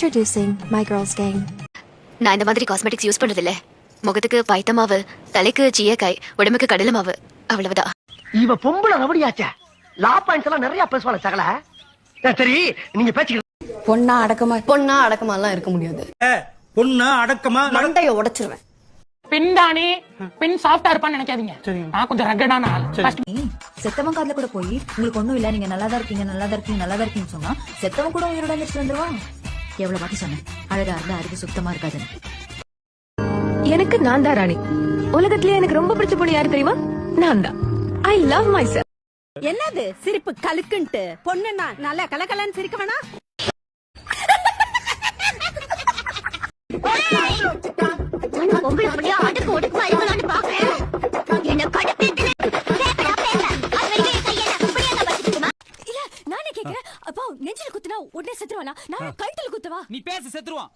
Introducing my girls gang. நான் இந்த மாதிரி காஸ்மெட்டிக்ஸ் யூஸ் பண்றது இல்ல. முகத்துக்கு பைத்த மாவு, தலைக்கு சீயக்காய், உடம்புக்கு கடலை மாவு, அவ்வளவுதான். இவ பொம்பளை ரவடியாச்சே. லா பாயிண்ட்ஸ் எல்லாம் நிறைய பேசுவாள சகல. சரி நீங்க பேசிக்க. பொண்ணா அடக்கமா எல்லாம் இருக்க முடியாது. பொண்ணா அடக்கமா மண்டைய உடைச்சிருவேன். பின்தானே பின் சாஃப்டா இருப்பான்னு நினைக்காதீங்க. நான் கொஞ்சம் ரகடான ஆள். செத்தவன் காதுல கூட போய் உங்களுக்கு ஒண்ணும் இல்ல, நீங்க நல்லாதான் இருக்கீங்க நல்லாதான் இருக்கீங்க நல்லாதான் இருக்கீங்கன்னு சொன்னா செத்தவன் கூட உயிரோட எந்திரிச்சு வந்துருவான். எவ்வளவு வாட்டி சொன்னேன் அழகா இருந்தா அறிவு சுத்தமா இருக்காதுன்னு. எனக்கு நான் தான் ராணி. உலகத்திலே எனக்கு ரொம்ப பிடிச்ச பொண்ணு யாரு தெரியுமா? நான் தான். I love myself. என்னது சிரிப்பு கலுக்குன்ட்டு? பொண்ணுன்னா நல்லா கலகலன்னு சிரிக்க வேணா? நானே கேக்குறேன். அப்பா நெஞ்சில குத்துனா உடனே செத்துருவானா? நான் கழுத்துல குத்தவா? நீ பேச செத்துருவான்.